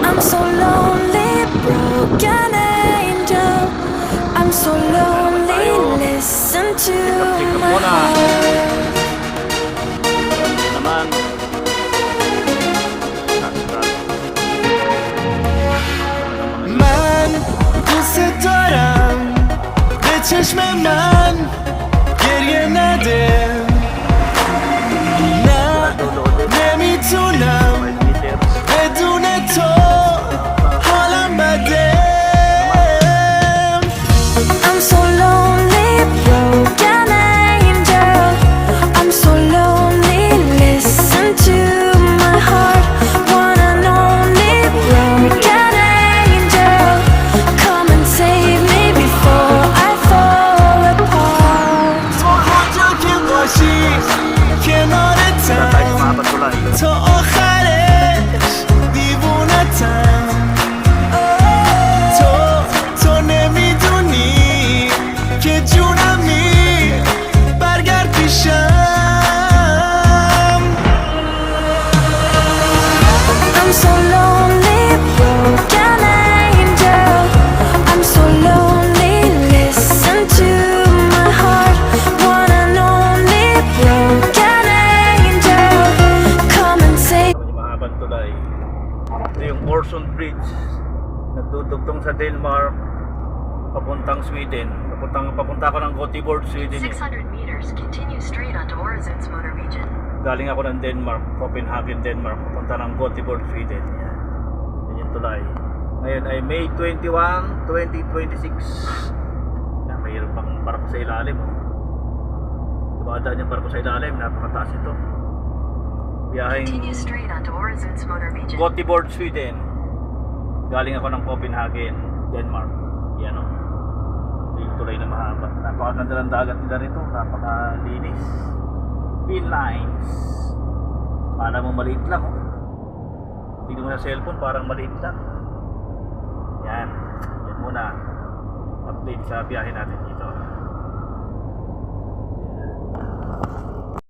I'm so lonely, broken angel. I'm so lonely, listen to my heart. Naman. من دوست دارم به چشم من گریه نده نه نمیتونم بدون تو حالم بده I'm so lonely, broken angel. I'm so lonely, listen to my heart. One and only broken angel. Come and save me before I fall apart. تو کجا که باشی کنارتم تا آخرش دیوونتم تو نمیدونی که جونمی برگرد پیشم I'm so lonely, broken angel. I'm so lonely, listen to my heart. One and only broken angel. Come and save. Mahabang tulay. Ito yung Øresund Bridge. Nagdudugtong sa Denmark papuntang Sweden. Papunta ako ng Gothenburg, Sweden. 600 meters, continue straight onto Øresunds motor region. Galing ako ng Denmark, Copenhagen, Denmark, papunta ng Gothenburg, Sweden. Yan. Yan yung tulay. Ngayon ay May 21, 2026. Yan, mayroon pang barko sa ilalim. Oh. Dumadaan yung barko sa ilalim, napakataas ito. Biyaheng Continue straight onto Øresunds motor region. Gothenburg, Sweden. Galing ako ng Copenhagen, Denmark. Yan o. Ito yung tulay na mahaba. Napakaganda ng dagat nila rito. Napakalinis. Pin lines. Para mo maliit lang. Oh. Tingnan mo sa cellphone, parang maliit lang. Yan. Yan muna. Update sa biyahe natin dito.